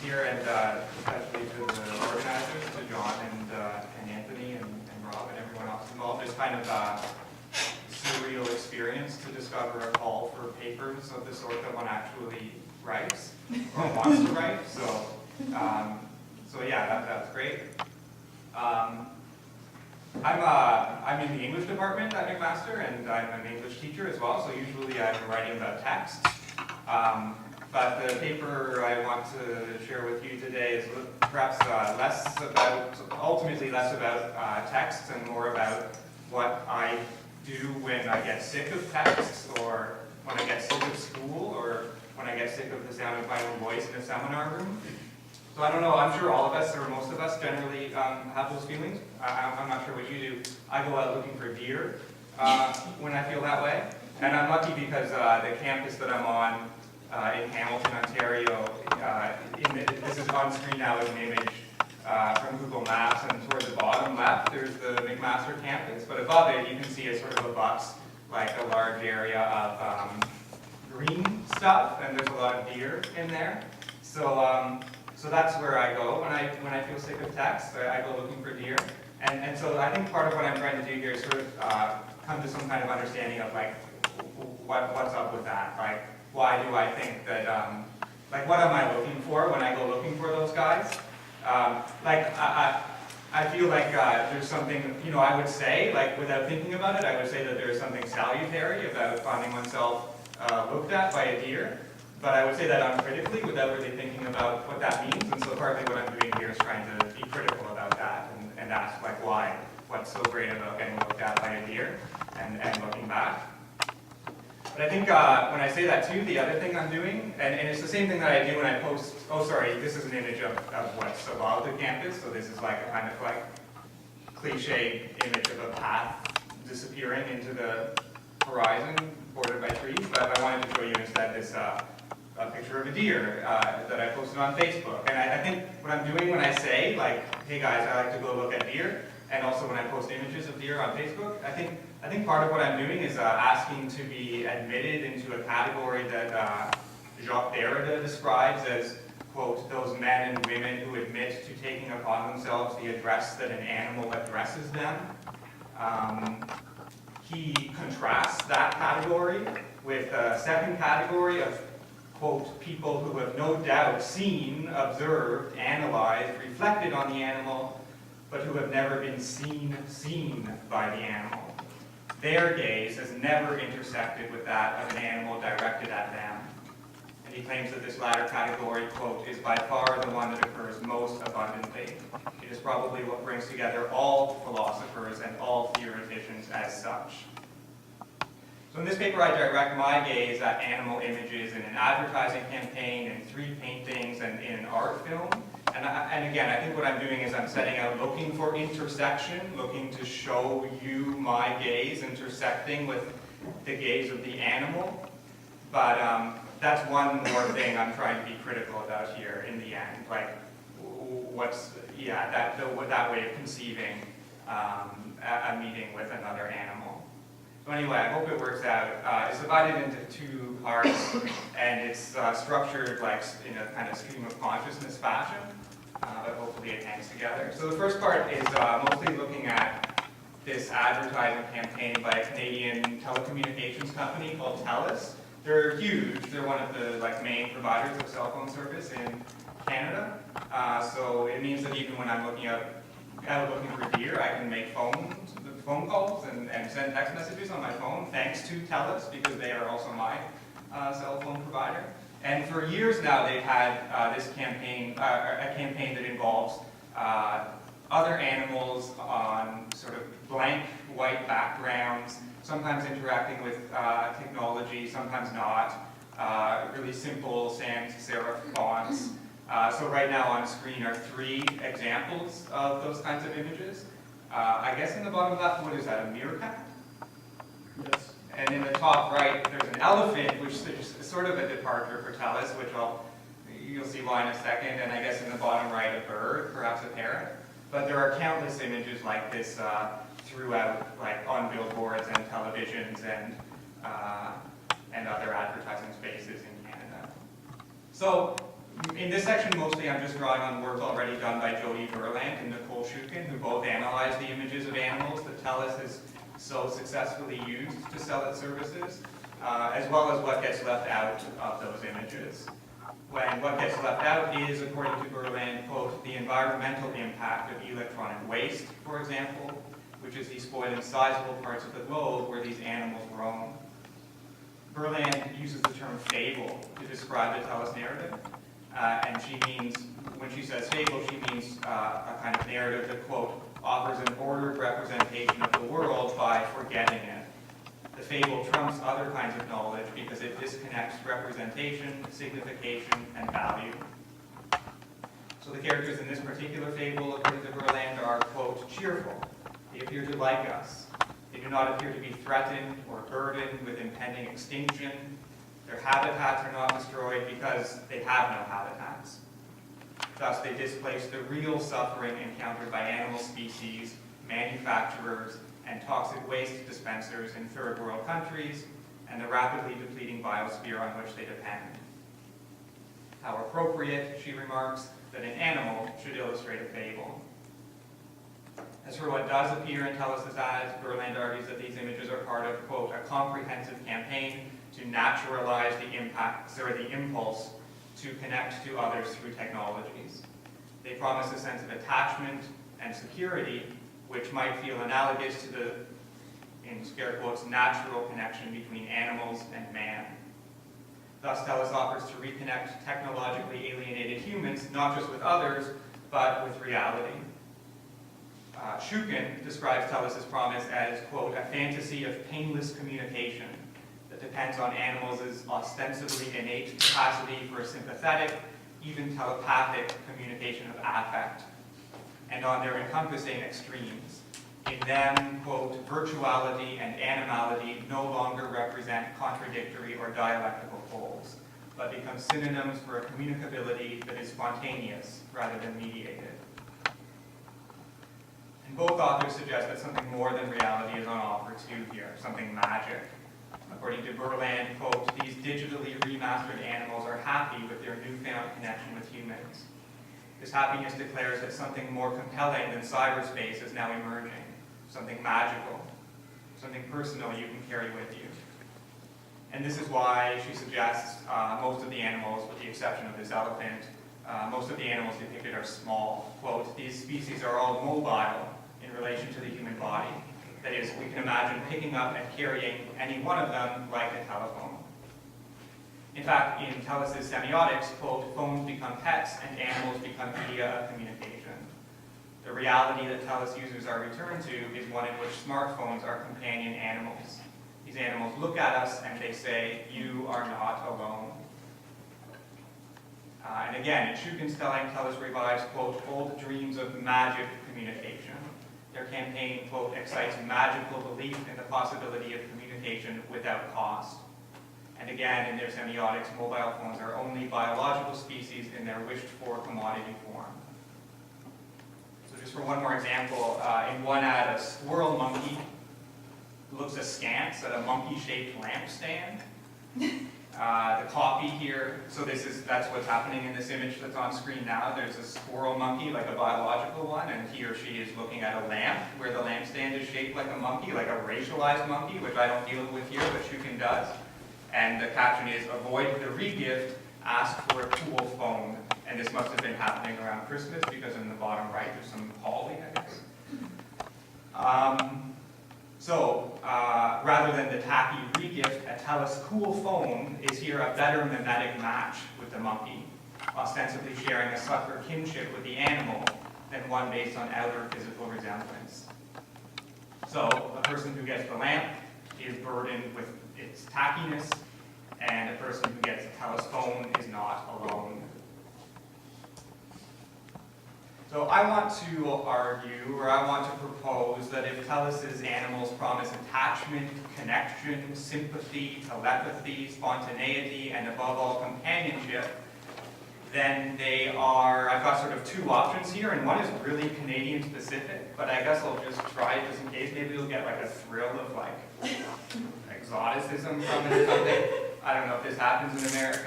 here, and especially to the organizers, to John and Anthony and Rob and everyone else involved. It's kind of a surreal experience to discover a call for papers of the sort that one actually writes or wants to write. So yeah, that's great. I'm in the English department at McMaster, and I'm an English teacher as well, so usually I'm writing about text. But the paper I want to share with you today is perhaps ultimately less about text and more about what I do when I get sick of text, or when I get sick of school, or when I get sick of the sound of my own voice in a seminar room. So I don't know, I'm sure all of us, or most of us, generally have those feelings. I'm not sure what you do. I go out looking for deer when I feel that way. And I'm lucky because the campus that I'm on in Hamilton, Ontario, this is on screen now as an image from Google Maps, and towards the bottom left there's the McMaster campus, but above it you can see it sort of abuts like a large area of green stuff, and there's a lot of deer in there. So that's where I go when I feel sick of text. I go looking for deer, and so I think part of what I'm trying to do here is sort of come to some kind of understanding of like what's up with that. Like, why do I think that like what am I looking for when I go looking for those guys? I feel like there's something, I would say, like without thinking about it, I would say that there is something salutary about finding oneself looked at by a deer. But I would say that uncritically, without really thinking about what that means. And so partly what I'm doing here is trying to be critical about that and ask like why, what's so great about getting looked at by a deer and looking back. But I think when I say that too, the other thing I'm doing, and it's the same thing that I do when I post, this is an image of what's above the campus. So this is like a kind of like cliche image of a path disappearing into the horizon bordered by trees. But I wanted to show you instead this a picture of a deer that I posted on Facebook. And I think what I'm doing when I say, like, hey guys, I like to go look at deer, and also when I post images of deer on Facebook, I think part of what I'm doing is asking to be admitted into a category that Jacques Derrida describes as, quote, those men and women who admit to taking upon themselves the address that an animal addresses them. He contrasts that category with a second category of, quote, people who have no doubt seen, observed, analyzed, reflected on the animal, but who have never been seen by the animal. Their gaze has never intersected with that of an animal directed at them. And he claims that this latter category, quote, is by far the one that occurs most abundantly. It is probably what brings together all philosophers and all theoreticians as such. So in this paper, I direct my gaze at animal images in an advertising campaign, in 3 paintings, and in an art film. And again, I think what I'm doing is I'm setting out looking for intersection, looking to show you my gaze intersecting with the gaze of the animal. But that's one more thing I'm trying to be critical about here in the end. Like, that way of conceiving a meeting with another animal. So anyway, I hope it works out. It's divided into 2 parts, and it's structured like in a kind of stream of consciousness fashion, but hopefully it hangs together. So the first part is mostly looking at this advertising campaign by a Canadian telecommunications company called TELUS. They're huge. They're one of the main providers of cell phone service in Canada. So it means that even when I'm looking for deer, I can make phone calls and send text messages on my phone, thanks to TELUS, because they are also my cell phone provider. And for years now, they've had this campaign, a campaign that involves other animals on sort of blank white backgrounds, sometimes interacting with technology, sometimes not, really simple sans serif fonts. So right now on screen are 3 examples of those kinds of images. I guess in the bottom left, what is that, a meerkat? Yes. And in the top right, there's an elephant, which is sort of a departure for TELUS, which you'll see why in a second. And I guess in the bottom right, a bird, perhaps a parrot. But there are countless images like this throughout, like on billboards and televisions and other advertising spaces in Canada. So In this section, mostly I'm just drawing on work already done by Jody Berland and Nicole Shukin, who both analyzed the images of animals that TELUS has so successfully used to sell its services, as well as what gets left out of those images. When what gets left out is, according to Berland, quote, the environmental impact of electronic waste, for example, which is despoiling sizable parts of the globe where these animals roam. Berland uses the term fable to describe the TELUS narrative, and she means, when she says fable, she means a kind of narrative that, quote, offers an ordered representation of the world by forgetting it. The fable trumps other kinds of knowledge because it disconnects representation, signification, and value. So the characters in this particular fable, according to Berland, are, quote, cheerful. They appear to like us. They do not appear to be threatened or burdened with impending extinction. Their habitats are not destroyed because they have no habitats. Thus, they displace the real suffering encountered by animal species, manufacturers, and toxic waste dispensers in third world countries, and the rapidly depleting biosphere on which they depend. How appropriate, she remarks, that an animal should illustrate a fable. As for what does appear in TELUS's ads, Berland argues that these images are part of, quote, a comprehensive campaign to naturalize the impulse to connect to others through technologies. They promise a sense of attachment and security, which might feel analogous to the, in scare quotes, natural connection between animals and man. Thus, TELUS offers to reconnect technologically alienated humans, not just with others, but with reality. Shukin describes TELUS's promise as, quote, a fantasy of painless communication that depends on animals' ostensibly innate capacity for sympathetic, even telepathic communication of affect, and on their encompassing extremes. In them, quote, virtuality and animality no longer represent contradictory or dialectical poles, but become synonyms for a communicability that is spontaneous rather than mediated. And both authors suggest that something more than reality is on offer too here, something magic. According to Berland, quote, these digitally remastered animals are happy with their newfound connection with humans. This happiness declares that something more compelling than cyberspace is now emerging, something magical, something personal you can carry with you. And this is why she suggests most of the animals, with the exception of this elephant, most of the animals depicted are small. Quote, these species are all mobile in relation to the human body. That is, we can imagine picking up and carrying any one of them like a telephone. In fact, in TELUS's semiotics, quote, phones become pets and animals become media of communication. The reality that TELUS users are returned to is one in which smartphones are companion animals. These animals look at us and they say, you are not alone. And again, in Shukin's telling, TELUS revives, quote, old dreams of magic communication. Their campaign, quote, excites magical belief in the possibility of communication without cost. And again, in their semiotics, mobile phones are only biological species in their wished-for commodity form. So just for one more example, in one ad, a squirrel monkey looks askance at a monkey-shaped lampstand. The copy here, so that's what's happening in this image that's on screen now. There's a squirrel monkey, like a biological one, and he or she is looking at a lamp where the lampstand is shaped like a monkey, like a racialized monkey, which I don't deal with here, but Shukin does. And the caption is, avoid the re-gift, ask for a cool phone. And this must have been happening around Christmas because in the bottom right there's some holly, I guess. Rather than the tacky re-gift, a TELUS cool phone is here a better mimetic match with the monkey, ostensibly sharing a subtler kinship with the animal than one based on outer physical resemblance. So a person who gets the lamp is burdened with its tackiness, and a person who gets a TELUS phone is not alone. So I want to argue, or I want to propose, that if TELUS's animals promise attachment, connection, sympathy, telepathy, spontaneity, and above all companionship, then they are, I've got sort of two options here, and one is really Canadian specific, but I guess I'll just try it just in case. Maybe you'll get like a thrill of like exoticism from it or something. I don't know if this happens in America.